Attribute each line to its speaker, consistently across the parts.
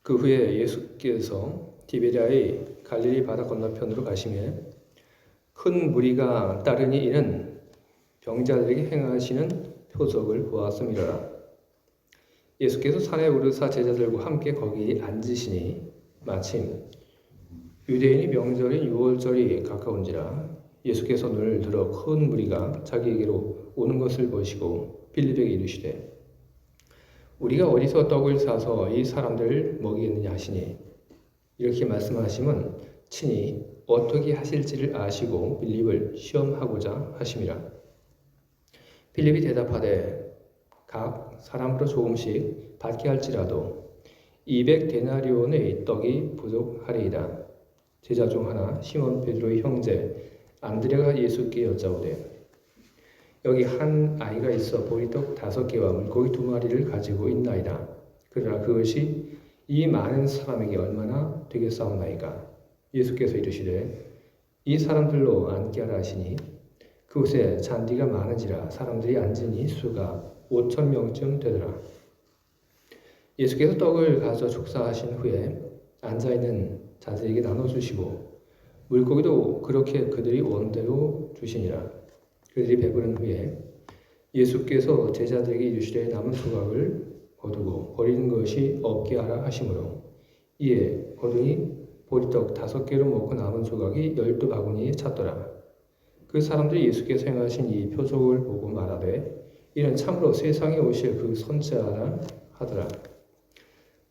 Speaker 1: 그 후에 예수께서 디베랴의 갈릴리 바다 건너편으로 가시며 큰 무리가 따르니 이는 병자들에게 행하시는 표적을 보았음이라. 예수께서 산에 오르사 제자들과 함께 거기 앉으시니 마침 유대인의 명절인 유월절이 가까운지라. 예수께서 눈을 들어 큰 무리가 자기에게로 오는 것을 보시고 빌립에게 이르시되 우리가 어디서 떡을 사서 이 사람들을 먹이겠느냐 하시니, 이렇게 말씀하심은 친히 어떻게 하실지를 아시고 빌립을 시험하고자 하심이라. 빌립이 대답하되 각 사람으로 조금씩 받게 할지라도 200데나리온의 떡이 부족하리이다. 제자 중 하나 시몬 베드로의 형제 안드레가 예수께 여짜오되 여기 한 아이가 있어 보리떡 5개와 물고기 2마리를 가지고 있나이다. 그러나 그것이 이 많은 사람에게 얼마나 되겠사옵나이까. 예수께서 이르시되 이 사람들로 앉게 하라 하시니 그곳에 잔디가 많은지라 사람들이 앉으니 수가 5,000명쯤 되더라. 예수께서 떡을 가져 축사하신 후에 앉아있는 자들에게 나눠주시고 물고기도 그렇게 그들이 원대로 주시니라. 그들이 배부른 후에 예수께서 제자들에게 이르시되 남은 조각을 거두고 버리는 것이 없게 하라 하시므로 이에 거두니 보리떡 5개로 먹고 남은 조각이 12바구니에 찼더라. 그 사람들이 예수께서 행하신 이 표적을 보고 말하되 이는 참으로 세상에 오실 그 선지자라 하더라.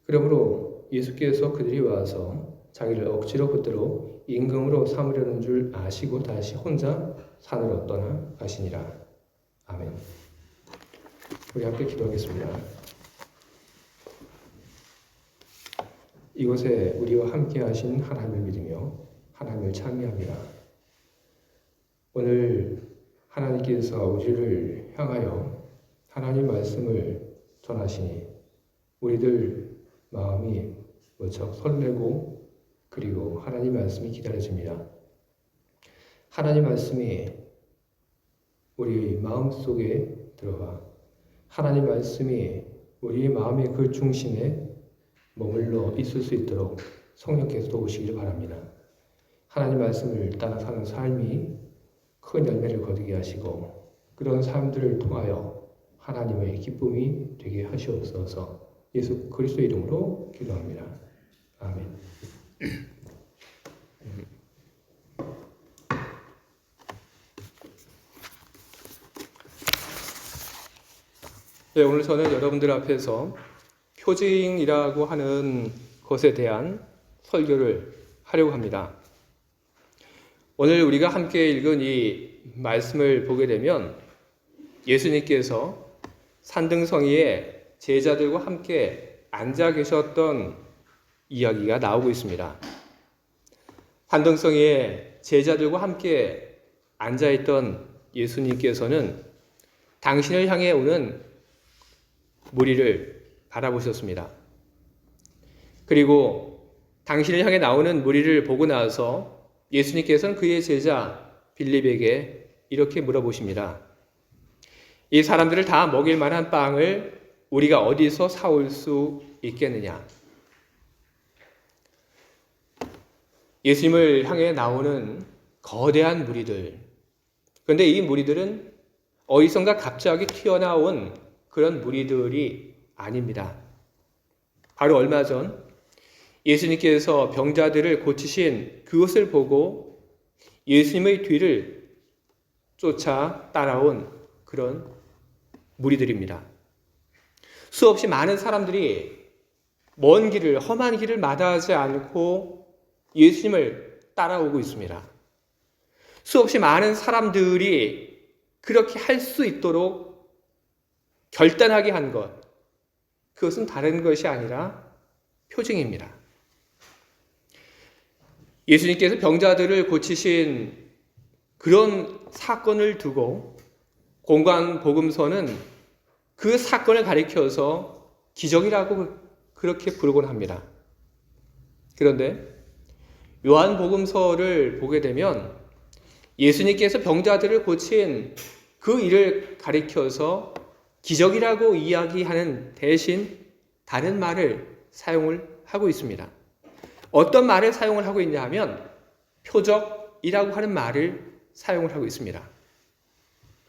Speaker 1: 그러므로 예수께서 그들이 와서 자기를 억지로 붙들어 임금으로 삼으려는 줄 아시고 다시 혼자 산으로 떠나 가시니라. 아멘. 우리 함께 기도하겠습니다. 이곳에 우리와 함께 하신 하나님을 믿으며 하나님을 찬미합니다. 오늘 하나님께서 우리를 향하여 하나님 말씀을 전하시니 우리들 마음이 무척 설레고 그리고 하나님 말씀이 기다려집니다. 하나님 말씀이 우리 마음속에 들어가 하나님 말씀이 우리 마음의 그 중심에 머물러 있을 수 있도록 성령께서 도우시기를 바랍니다. 하나님 말씀을 따라 사는 삶이 큰 열매를 거두게 하시고 그런 삶들을 통하여 하나님의 기쁨이 되게 하시옵소서. 예수 그리스도 이름으로 기도합니다. 아멘. 네, 오늘 저는 여러분들 앞에서 표징이라고 하는 것에 대한 설교를 하려고 합니다. 오늘 우리가 함께 읽은 이 말씀을 보게 되면 예수님께서 산등성이에 제자들과 함께 앉아 계셨던 이야기가 나오고 있습니다. 산등성이에 제자들과 함께 앉아있던 예수님께서는 당신을 향해 오는 무리를 바라보셨습니다. 그리고 당신을 향해 나오는 무리를 보고 나서 예수님께서는 그의 제자 빌립에게 이렇게 물어보십니다. 이 사람들을 다 먹일 만한 빵을 우리가 어디서 사올 수 있겠느냐? 예수님을 향해 나오는 거대한 무리들. 그런데 이 무리들은 어디선가 갑자기 튀어나온 그런 무리들이 아닙니다. 바로 얼마 전 예수님께서 병자들을 고치신 그것을 보고 예수님의 뒤를 쫓아 따라온 그런 무리들입니다. 수없이 많은 사람들이 먼 길을, 험한 길을 마다하지 않고 예수님을 따라오고 있습니다. 수없이 많은 사람들이 그렇게 할 수 있도록 결단하게 한 것, 그것은 다른 것이 아니라 표징입니다. 예수님께서 병자들을 고치신 그런 사건을 두고 공관복음서는 그 사건을 가리켜서 기적이라고 그렇게 부르곤 합니다. 그런데 요한복음서를 보게 되면 예수님께서 병자들을 고친 그 일을 가리켜서 기적이라고 이야기하는 대신 다른 말을 사용을 하고 있습니다. 어떤 말을 사용을 하고 있냐 하면 표적이라고 하는 말을 사용을 하고 있습니다.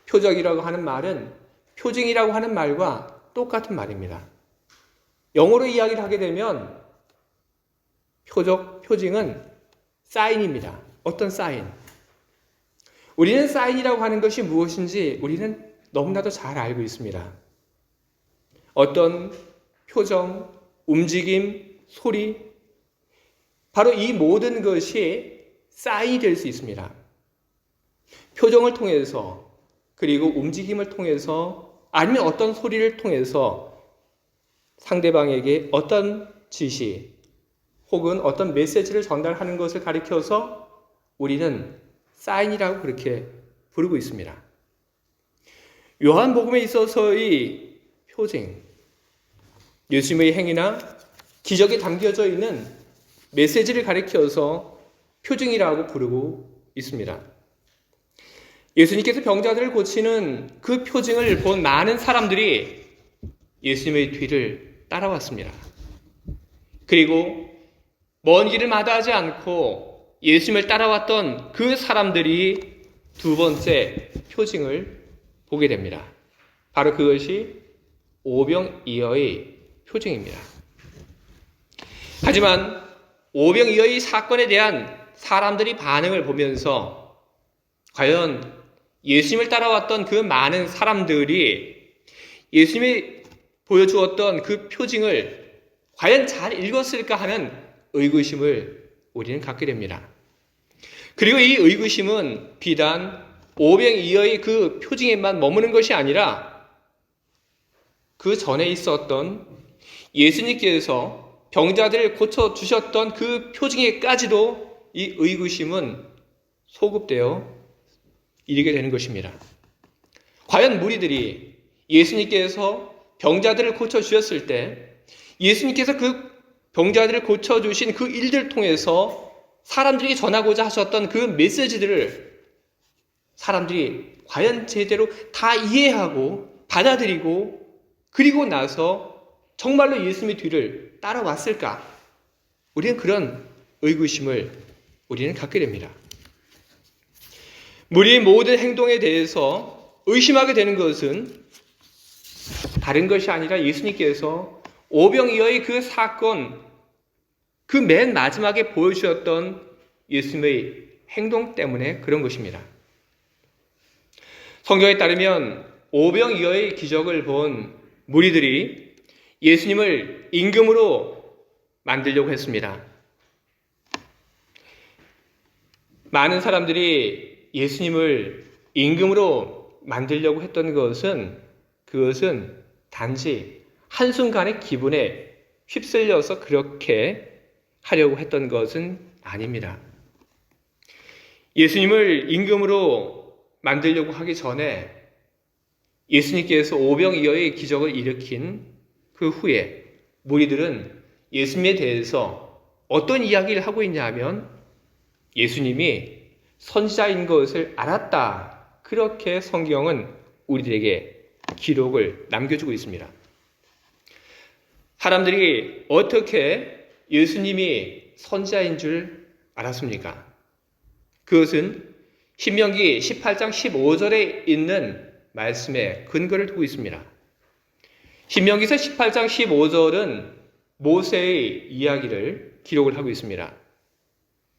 Speaker 1: 표적이라고 하는 말은 표징이라고 하는 말과 똑같은 말입니다. 영어로 이야기를 하게 되면 표적, 표징은 사인입니다. 어떤 사인? 우리는 사인이라고 하는 것이 무엇인지 우리는 너무나도 잘 알고 있습니다. 어떤 표정, 움직임, 소리, 바로 이 모든 것이 사인이 될 수 있습니다. 표정을 통해서, 그리고 움직임을 통해서, 아니면 어떤 소리를 통해서 상대방에게 어떤 지시 혹은 어떤 메시지를 전달하는 것을 가리켜서 우리는 사인이라고 그렇게 부르고 있습니다. 요한복음에 있어서의 표징, 예수님의 행위나 기적이 담겨져 있는 메시지를 가리켜서 표징이라고 부르고 있습니다. 예수님께서 병자들을 고치는 그 표징을 본 많은 사람들이 예수님의 뒤를 따라왔습니다. 그리고 먼 길을 마다하지 않고 예수님을 따라왔던 그 사람들이 두 번째 표징을 보게 됩니다. 바로 그것이 오병이어의 표징입니다. 하지만 오병이어의 사건에 대한 사람들이 반응을 보면서 과연 예수님을 따라왔던 그 많은 사람들이 예수님이 보여주었던 그 표징을 과연 잘 읽었을까 하는 의구심을 우리는 갖게 됩니다. 그리고 이 의구심은 비단 오병이어의 그 표징에만 머무는 것이 아니라 그 전에 있었던 예수님께서 병자들을 고쳐주셨던 그 표징에까지도 이 의구심은 소급되어 이르게 되는 것입니다. 과연 무리들이 예수님께서 병자들을 고쳐주셨을 때 예수님께서 그 병자들을 고쳐주신 그 일들을 통해서 사람들에게 전하고자 하셨던 그 메시지들을 사람들이 과연 제대로 다 이해하고 받아들이고 그리고 나서 정말로 예수님의 뒤를 따라왔을까? 우리는 그런 의구심을 우리는 갖게 됩니다. 무리의 모든 행동에 대해서 의심하게 되는 것은 다른 것이 아니라 예수님께서 오병이어의 그 사건, 그 맨 마지막에 보여주셨던 예수님의 행동 때문에 그런 것입니다. 성경에 따르면 오병이어의 기적을 본 무리들이 예수님을 임금으로 만들려고 했습니다. 많은 사람들이 예수님을 임금으로 만들려고 했던 그것은 단지 한순간의 기분에 휩쓸려서 그렇게 하려고 했던 것은 아닙니다. 예수님을 임금으로 만들려고 하기 전에 예수님께서 오병이어의 기적을 일으킨 그 후에 무리들은 예수님에 대해서 어떤 이야기를 하고 있냐 하면 예수님이 선지자인 것을 알았다. 그렇게 성경은 우리들에게 기록을 남겨주고 있습니다. 사람들이 어떻게 예수님이 선지자인 줄 알았습니까? 그것은 신명기 18장 15절에 있는 말씀에 근거를 두고 있습니다. 신명기서 18장 15절은 모세의 이야기를 기록을 하고 있습니다.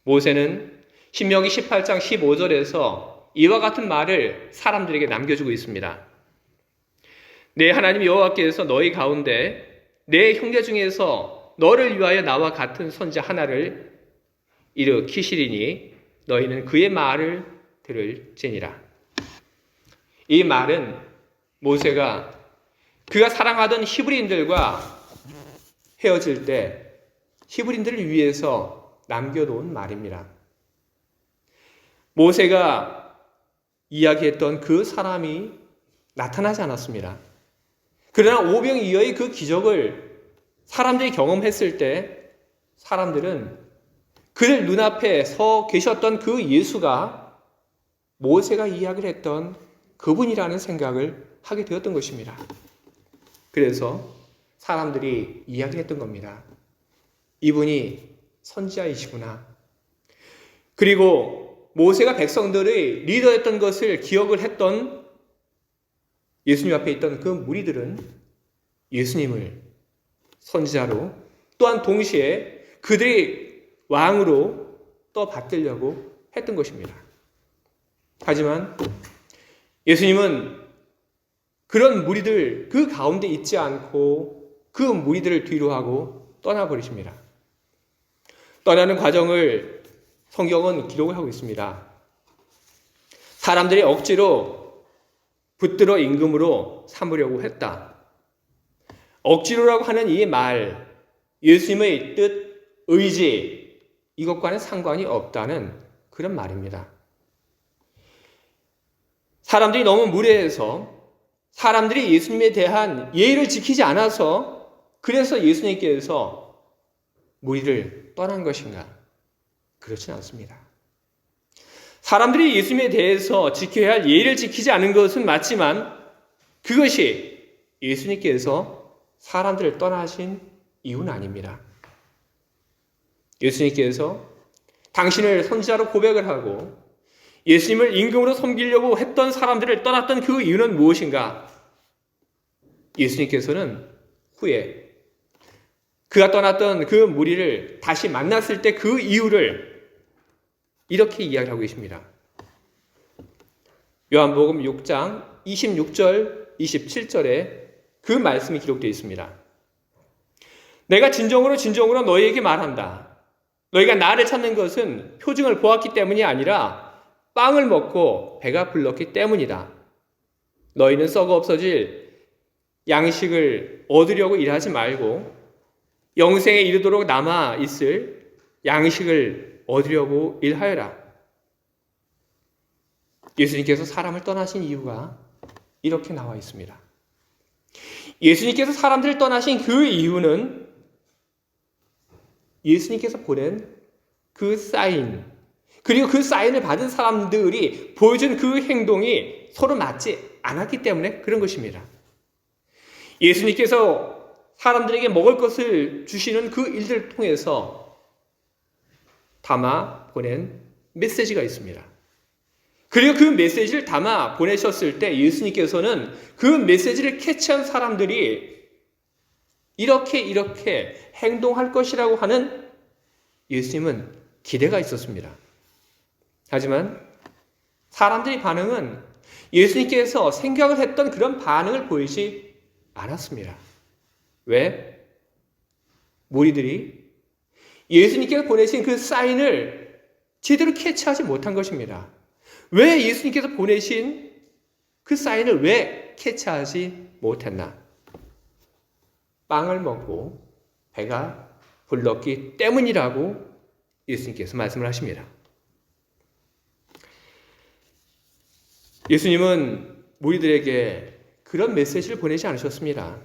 Speaker 1: 모세는 신명기 18장 15절에서 이와 같은 말을 사람들에게 남겨주고 있습니다. 내 하나님 여호와께서 너희 가운데 내 형제 중에서 너를 위하여 나와 같은 선지자 하나를 일으키시리니 너희는 그의 말을 들을지니라. 이 말은 모세가 그가 사랑하던 히브리인들과 헤어질 때 히브리인들을 위해서 남겨놓은 말입니다. 모세가 이야기했던 그 사람이 나타나지 않았습니다. 그러나 오병이어의 그 기적을 사람들이 경험했을 때 사람들은 그들 눈앞에 서 계셨던 그 예수가 모세가 이야기를 했던 그분이라는 생각을 하게 되었던 것입니다. 그래서 사람들이 이야기를 했던 겁니다. 이분이 선지자이시구나. 그리고 모세가 백성들의 리더였던 것을 기억을 했던 예수님 앞에 있던 그 무리들은 예수님을 선지자로 또한 동시에 그들이 왕으로 또 받들려고 했던 것입니다. 하지만 예수님은 그런 무리들 그 가운데 있지 않고 그 무리들을 뒤로 하고 떠나버리십니다. 떠나는 과정을 성경은 기록을 하고 있습니다. 사람들이 억지로 붙들어 임금으로 삼으려고 했다. 억지로라고 하는 이 말, 예수님의 뜻, 의지, 이것과는 상관이 없다는 그런 말입니다. 사람들이 너무 무례해서 사람들이 예수님에 대한 예의를 지키지 않아서 그래서 예수님께서 무리를 떠난 것인가? 그렇진 않습니다. 사람들이 예수님에 대해서 지켜야 할 예의를 지키지 않은 것은 맞지만 그것이 예수님께서 사람들을 떠나신 이유는 아닙니다. 예수님께서 당신을 선지자로 고백을 하고 예수님을 임금으로 섬기려고 했던 사람들을 떠났던 그 이유는 무엇인가? 예수님께서는 후에 그가 떠났던 그 무리를 다시 만났을 때 그 이유를 이렇게 이야기하고 계십니다. 요한복음 6장 26절, 27절에 그 말씀이 기록되어 있습니다. 내가 진정으로 너희에게 말한다. 너희가 나를 찾는 것은 표징을 보았기 때문이 아니라 빵을 먹고 배가 불렀기 때문이다. 너희는 썩어 없어질 양식을 얻으려고 일하지 말고 영생에 이르도록 남아 있을 양식을 얻으려고 일하여라. 예수님께서 사람을 떠나신 이유가 이렇게 나와 있습니다. 예수님께서 사람들을 떠나신 그 이유는 예수님께서 보낸 그 사인, 그리고 그 사인을 받은 사람들이 보여준 그 행동이 서로 맞지 않았기 때문에 그런 것입니다. 예수님께서 사람들에게 먹을 것을 주시는 그 일들을 통해서 담아 보낸 메시지가 있습니다. 그리고 그 메시지를 담아 보내셨을 때 예수님께서는 그 메시지를 캐치한 사람들이 이렇게 행동할 것이라고 하는 예수님은 기대가 있었습니다. 하지만 사람들의 반응은 예수님께서 생각을 했던 그런 반응을 보이지 않았습니다. 왜? 무리들이 예수님께서 보내신 그 사인을 제대로 캐치하지 못한 것입니다. 왜 예수님께서 보내신 그 사인을 왜 캐치하지 못했나? 빵을 먹고 배가 불렀기 때문이라고 예수님께서 말씀을 하십니다. 예수님은 무리들에게 그런 메시지를 보내지 않으셨습니다.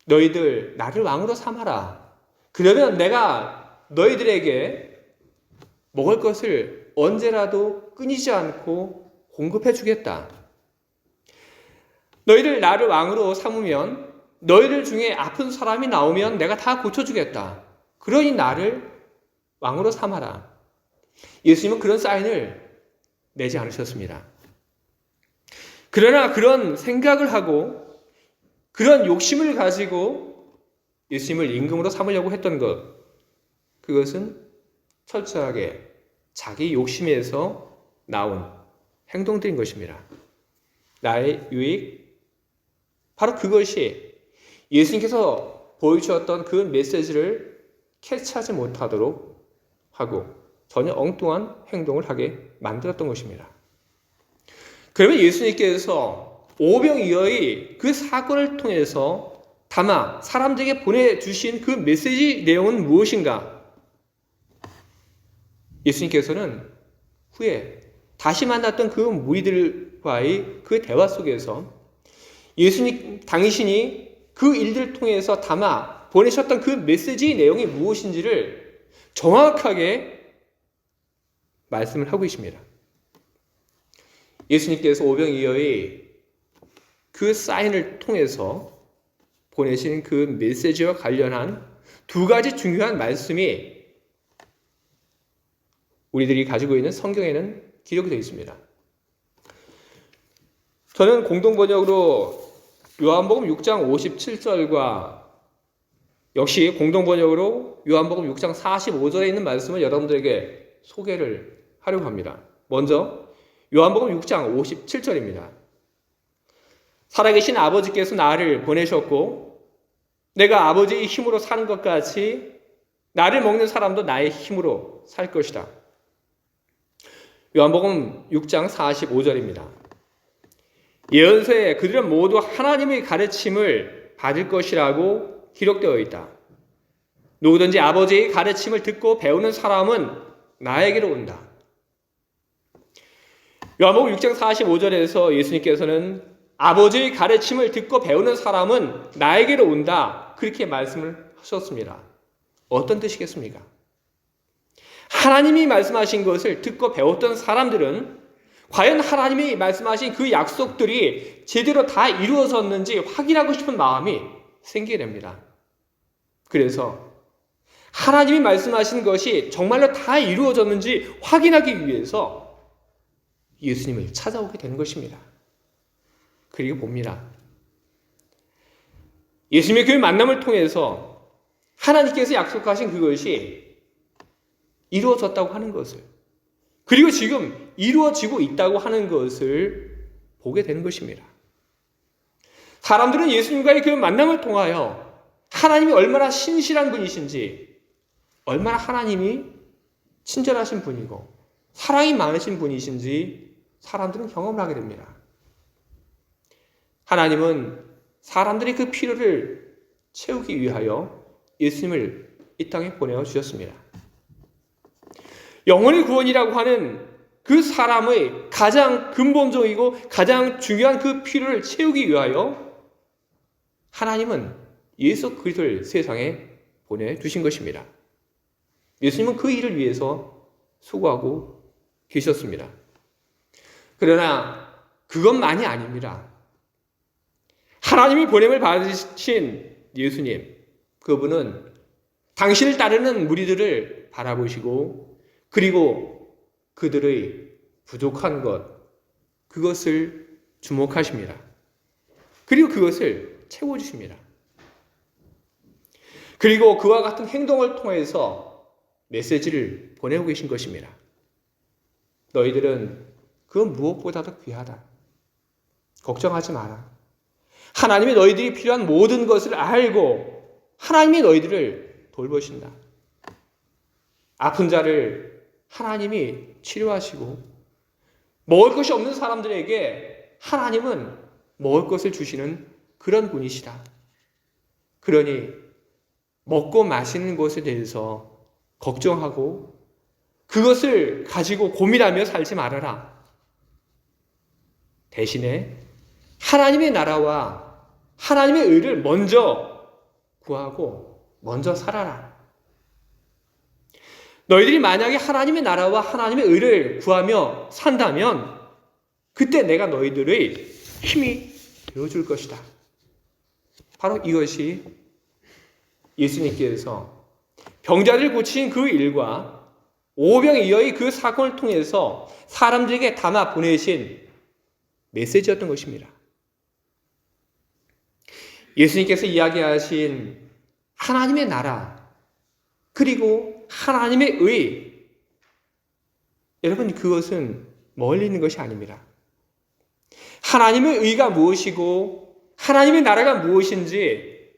Speaker 1: 너희들 나를 왕으로 삼아라. 그러면 내가 너희들에게 먹을 것을 언제라도 끊이지 않고 공급해 주겠다. 너희들 나를 왕으로 삼으면 너희들 중에 아픈 사람이 나오면 내가 다 고쳐주겠다. 그러니 나를 왕으로 삼아라. 예수님은 그런 사인을 내지 않으셨습니다. 그러나 그런 생각을 하고 그런 욕심을 가지고 예수님을 임금으로 삼으려고 했던 것, 그것은 철저하게 자기 욕심에서 나온 행동들인 것입니다. 나의 유익, 바로 그것이 예수님께서 보여주셨던 그 메시지를 캐치하지 못하도록 하고 전혀 엉뚱한 행동을 하게 만들었던 것입니다. 그러면 예수님께서 오병이어의 그 사건을 통해서 다만 사람들에게 보내주신 그 메시지 내용은 무엇인가? 예수님께서는 후에 다시 만났던 그 무리들과의 그 대화 속에서 예수님 당신이 그 일들을 통해서 담아 보내셨던 그 메시지 내용이 무엇인지를 정확하게 말씀을 하고 계십니다. 예수님께서 오병이어의 그 사인을 통해서 보내신 그 메시지와 관련한 두 가지 중요한 말씀이 우리들이 가지고 있는 성경에는 기록이 되어 있습니다. 저는 공동번역으로 요한복음 6장 57절과 역시 공동번역으로 요한복음 6장 45절에 있는 말씀을 여러분들에게 소개를 하려고 합니다. 먼저 요한복음 6장 57절입니다. 살아계신 아버지께서 나를 보내셨고 내가 아버지의 힘으로 사는 것 같이 나를 먹는 사람도 나의 힘으로 살 것이다. 요한복음 6장 45절입니다. 예언서에 그들은 모두 하나님의 가르침을 받을 것이라고 기록되어 있다. 누구든지 아버지의 가르침을 듣고 배우는 사람은 나에게로 온다. 요한복음 6장 45절에서 예수님께서는 아버지의 가르침을 듣고 배우는 사람은 나에게로 온다. 그렇게 말씀을 하셨습니다. 어떤 뜻이겠습니까? 하나님이 말씀하신 것을 듣고 배웠던 사람들은 과연 하나님이 말씀하신 그 약속들이 제대로 다 이루어졌는지 확인하고 싶은 마음이 생기게 됩니다. 그래서 하나님이 말씀하신 것이 정말로 다 이루어졌는지 확인하기 위해서 예수님을 찾아오게 되는 것입니다. 그리고 봅니다. 예수님의 그 만남을 통해서 하나님께서 약속하신 그것이 이루어졌다고 하는 것을, 그리고 지금 이루어지고 있다고 하는 것을 보게 되는 것입니다. 사람들은 예수님과의 그 만남을 통하여 하나님이 얼마나 신실한 분이신지, 얼마나 하나님이 친절하신 분이고 사랑이 많으신 분이신지 사람들은 경험을 하게 됩니다. 하나님은 사람들의 그 필요를 채우기 위하여 예수님을 이 땅에 보내어 주셨습니다. 영혼의 구원이라고 하는 그 사람의 가장 근본적이고 가장 중요한 그 필요를 채우기 위하여 하나님은 예수 그리스도를 세상에 보내주신 것입니다. 예수님은 그 일을 위해서 수고하고 계셨습니다. 그러나 그것만이 아닙니다. 하나님이 보냄을 받으신 예수님, 그분은 당신을 따르는 무리들을 바라보시고 그리고 그들의 부족한 것, 그것을 주목하십니다. 그리고 그것을 채워주십니다. 그리고 그와 같은 행동을 통해서 메시지를 보내고 계신 것입니다. 너희들은 그 무엇보다도 귀하다. 걱정하지 마라. 하나님이 너희들이 필요한 모든 것을 알고 하나님이 너희들을 돌보신다. 아픈 자를 하나님이 치료하시고 먹을 것이 없는 사람들에게 하나님은 먹을 것을 주시는 그런 분이시다. 그러니 먹고 마시는 것에 대해서 걱정하고 그것을 가지고 고민하며 살지 말아라. 대신에 하나님의 나라와 하나님의 의를 먼저 구하고 먼저 살아라. 너희들이 만약에 하나님의 나라와 하나님의 의를 구하며 산다면 그때 내가 너희들의 힘이 되어줄 것이다. 바로 이것이 예수님께서 병자를 고치신 그 일과 오병이어의 그 사건을 통해서 사람들에게 담아 보내신 메시지였던 것입니다. 예수님께서 이야기하신 하나님의 나라 그리고 하나님의 의, 여러분 그것은 멀리 있는 것이 아닙니다. 하나님의 의가 무엇이고 하나님의 나라가 무엇인지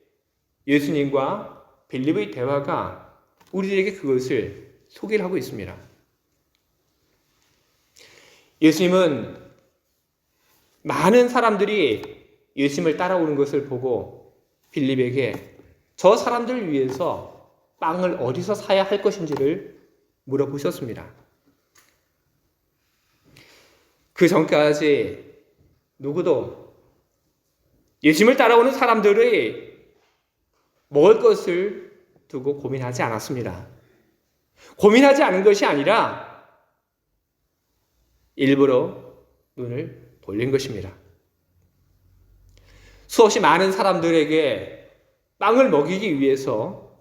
Speaker 1: 예수님과 빌립의 대화가 우리에게 그것을 소개를 하고 있습니다. 예수님은 많은 사람들이 예수님을 따라오는 것을 보고 빌립에게 저 사람들을 위해서 빵을 어디서 사야 할 것인지를 물어보셨습니다. 그 전까지 누구도 예수님을 따라오는 사람들의 먹을 것을 두고 고민하지 않았습니다. 고민하지 않은 것이 아니라 일부러 눈을 돌린 것입니다. 수없이 많은 사람들에게 빵을 먹이기 위해서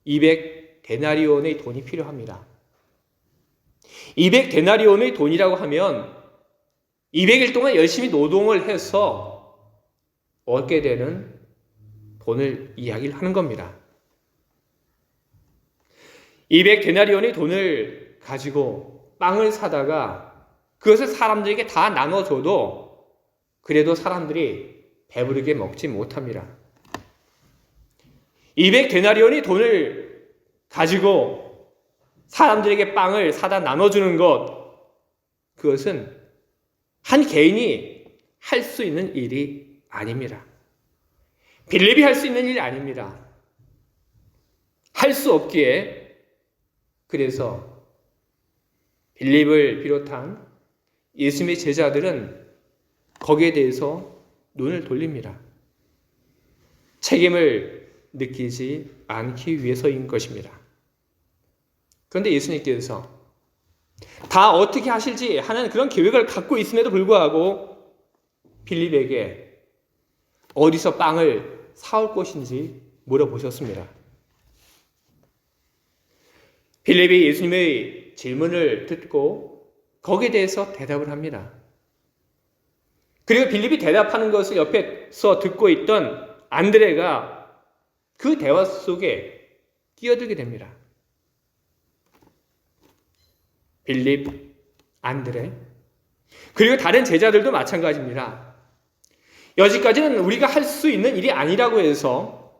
Speaker 1: 200데나리온의 돈이 필요합니다. 200데나리온의 돈이라고 하면 200일 동안 열심히 노동을 해서 얻게 되는 돈을 이야기를 하는 겁니다. 200데나리온의 돈을 가지고 빵을 사다가 그것을 사람들에게 다 나눠줘도 그래도 사람들이 배부르게 먹지 못합니다. 200데나리온의 돈을 가지고 사람들에게 빵을 사다 나눠주는 것, 그것은 한 개인이 할 수 있는 일이 아닙니다. 빌립이 할 수 있는 일이 아닙니다. 할 수 없기에 그래서 빌립을 비롯한 예수님의 제자들은 거기에 대해서 눈을 돌립니다. 책임을 느끼지 않기 위해서인 것입니다. 그런데 예수님께서 다 어떻게 하실지 하는 그런 계획을 갖고 있음에도 불구하고 빌립에게 어디서 빵을 사올 것인지 물어보셨습니다. 빌립이 예수님의 질문을 듣고 거기에 대해서 대답을 합니다. 그리고 빌립이 대답하는 것을 옆에서 듣고 있던 안드레가 그 대화 속에 끼어들게 됩니다. 빌립, 안드레, 그리고 다른 제자들도 마찬가지입니다. 여지까지는 우리가 할 수 있는 일이 아니라고 해서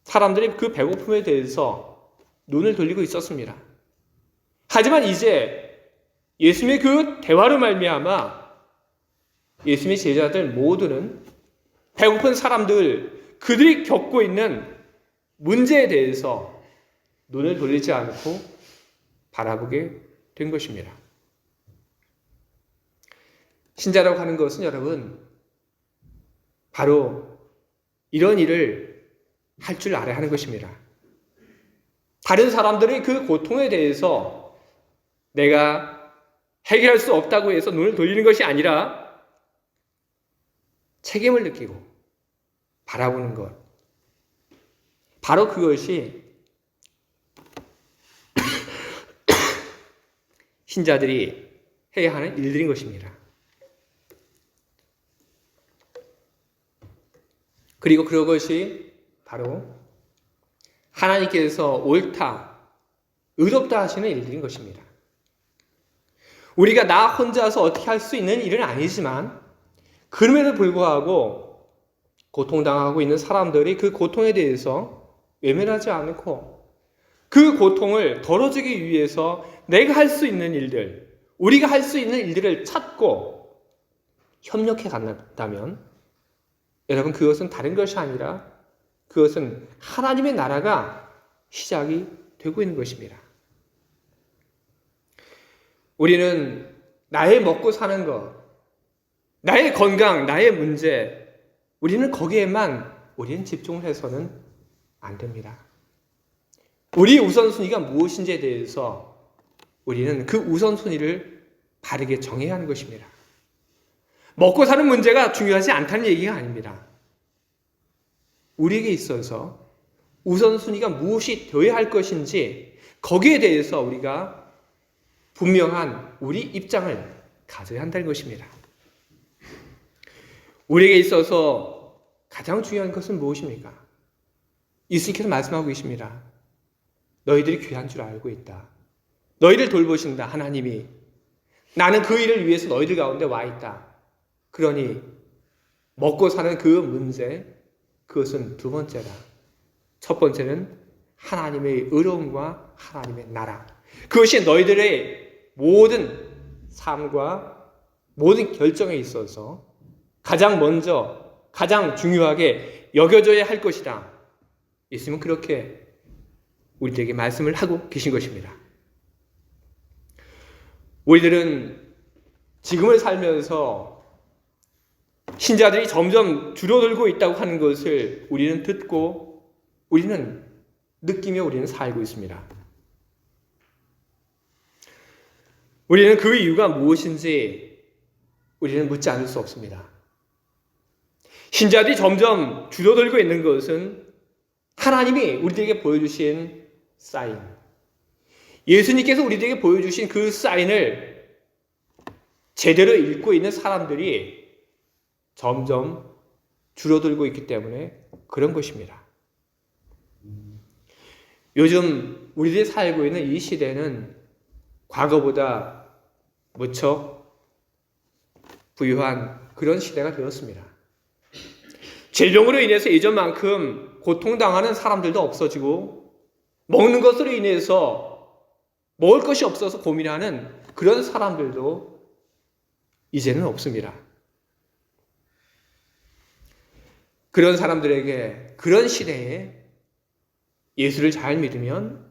Speaker 1: 사람들이 그 배고픔에 대해서 눈을 돌리고 있었습니다. 하지만 이제 예수님의 그 대화로 말미암아 예수님의 제자들 모두는 배고픈 사람들, 그들이 겪고 있는 문제에 대해서 눈을 돌리지 않고 바라보게 된 것입니다. 신자라고 하는 것은 여러분, 바로 이런 일을 할 줄 알아야 하는 것입니다. 다른 사람들의 그 고통에 대해서 내가 해결할 수 없다고 해서 눈을 돌리는 것이 아니라 책임을 느끼고 바라보는 것. 바로 그것이 신자들이 해야 하는 일들인 것입니다. 그리고 그것이 바로 하나님께서 옳다, 의롭다 하시는 일들인 것입니다. 우리가 나 혼자서 어떻게 할 수 있는 일은 아니지만 그럼에도 불구하고 고통당하고 있는 사람들이 그 고통에 대해서 외면하지 않고 그 고통을 덜어주기 위해서 내가 할 수 있는 일들, 우리가 할 수 있는 일들을 찾고 협력해 간다면 여러분, 그것은 다른 것이 아니라 그것은 하나님의 나라가 시작이 되고 있는 것입니다. 우리는 나의 먹고 사는 것, 나의 건강, 나의 문제, 우리는 거기에만 우리는 집중을 해서는 안 됩니다. 우리의 우선순위가 무엇인지에 대해서 우리는 그 우선순위를 바르게 정해야 하는 것입니다. 먹고 사는 문제가 중요하지 않다는 얘기가 아닙니다. 우리에게 있어서 우선순위가 무엇이 되어야 할 것인지 거기에 대해서 우리가 분명한 우리 입장을 가져야 한다는 것입니다. 우리에게 있어서 가장 중요한 것은 무엇입니까? 예수님께서 말씀하고 계십니다. 너희들이 귀한 줄 알고 있다. 너희를 돌보신다, 하나님이. 나는 그 일을 위해서 너희들 가운데 와 있다. 그러니 먹고 사는 그 문제, 그것은 두 번째다. 첫 번째는 하나님의 의로움과 하나님의 나라. 그것이 너희들의 모든 삶과 모든 결정에 있어서 가장 먼저, 가장 중요하게 여겨져야 할 것이다. 예수님은 그렇게 우리들에게 말씀을 하고 계신 것입니다. 우리들은 지금을 살면서 신자들이 점점 줄어들고 있다고 하는 것을 우리는 듣고 우리는 느끼며 우리는 살고 있습니다. 우리는 그 이유가 무엇인지 우리는 묻지 않을 수 없습니다. 신자들이 점점 줄어들고 있는 것은 하나님이 우리들에게 보여주신 사인, 예수님께서 우리들에게 보여주신 그 사인을 제대로 읽고 있는 사람들이 점점 줄어들고 있기 때문에 그런 것입니다. 요즘 우리들이 살고 있는 이 시대는 과거보다 무척 부유한 그런 시대가 되었습니다. 질병으로 인해서 예전만큼 고통당하는 사람들도 없어지고, 먹는 것으로 인해서 먹을 것이 없어서 고민하는 그런 사람들도 이제는 없습니다. 그런 사람들에게, 그런 시대에 예수를 잘 믿으면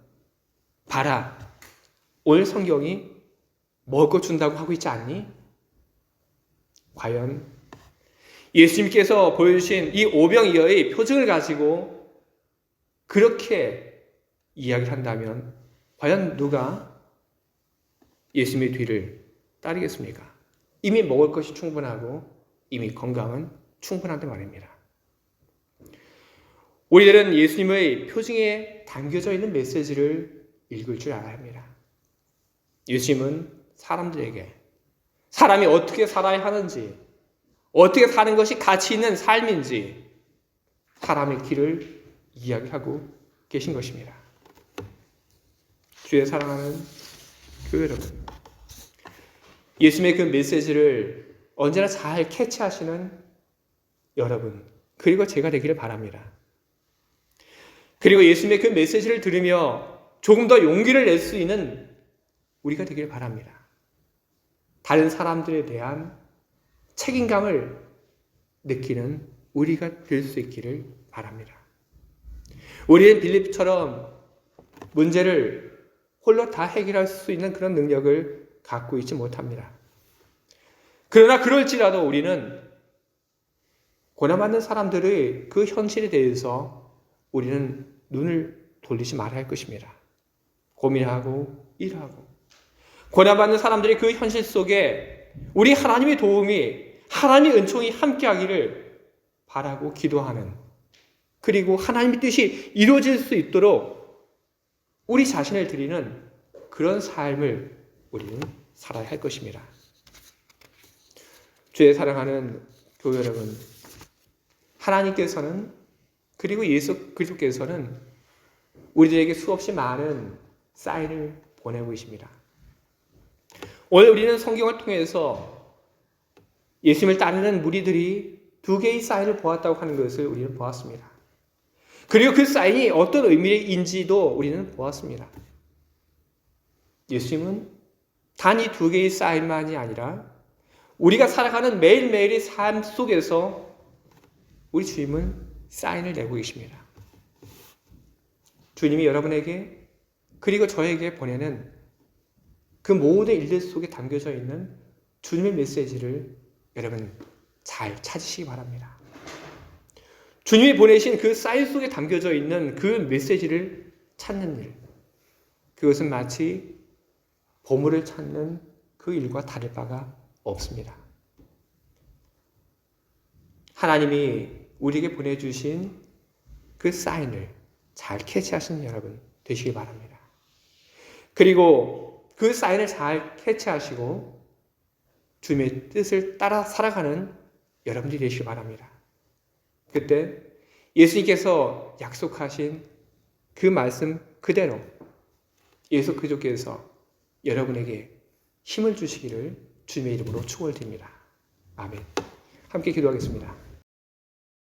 Speaker 1: 봐라, 오늘 성경이 먹을 것 준다고 하고 있지 않니? 과연 예수님께서 보여주신 이 오병이어의 표징을 가지고 그렇게 이야기를 한다면 과연 누가 예수님의 뒤를 따르겠습니까? 이미 먹을 것이 충분하고 이미 건강은 충분한데 말입니다. 우리들은 예수님의 표징에 담겨져 있는 메시지를 읽을 줄 알아야 합니다. 예수님은 사람들에게 사람이 어떻게 살아야 하는지, 어떻게 사는 것이 가치 있는 삶인지 사람의 길을 이야기하고 계신 것입니다. 주의 사랑하는 교회 여러분, 예수님의 그 메시지를 언제나 잘 캐치하시는 여러분, 그리고 제가 되기를 바랍니다. 그리고 예수님의 그 메시지를 들으며 조금 더 용기를 낼 수 있는 우리가 되기를 바랍니다. 다른 사람들에 대한 책임감을 느끼는 우리가 될 수 있기를 바랍니다. 우리는 빌립처럼 문제를 홀로 다 해결할 수 있는 그런 능력을 갖고 있지 못합니다. 그러나 그럴지라도 우리는 고난받는 사람들의 그 현실에 대해서 우리는 눈을 돌리지 말아야 할 것입니다. 고민하고 일하고 고난받는 사람들의 그 현실 속에 우리 하나님의 도움이, 하나님의 은총이 함께하기를 바라고 기도하는, 그리고 하나님의 뜻이 이루어질 수 있도록 우리 자신을 드리는 그런 삶을 우리는 살아야 할 것입니다. 주의 사랑하는 교회 여러분, 하나님께서는, 그리고 예수 그리스도께서는 우리들에게 수없이 많은 사인을 보내고 계십니다. 오늘 우리는 성경을 통해서 예수님을 따르는 무리들이 2개의 사인을 보았다고 하는 것을 우리는 보았습니다. 그리고 그 사인이 어떤 의미인지도 우리는 보았습니다. 예수님은 단 이 2개의 사인만이 아니라 우리가 살아가는 매일매일의 삶 속에서 우리 주님은 사인을 내고 계십니다. 주님이 여러분에게 그리고 저에게 보내는 그 모든 일들 속에 담겨져 있는 주님의 메시지를 여러분 잘 찾으시기 바랍니다. 주님이 보내신 그 사인 속에 담겨져 있는 그 메시지를 찾는 일, 그것은 마치 보물을 찾는 그 일과 다를 바가 없습니다. 하나님이 우리에게 보내주신 그 사인을 잘 캐치하시는 여러분 되시기 바랍니다. 그리고 그 사인을 잘 캐치하시고 주님의 뜻을 따라 살아가는 여러분들이 되시기 바랍니다. 그때 예수님께서 약속하신 그 말씀 그대로 예수 그리스도께서 여러분에게 힘을 주시기를 주님의 이름으로 축원드립니다. 아멘. 함께 기도하겠습니다.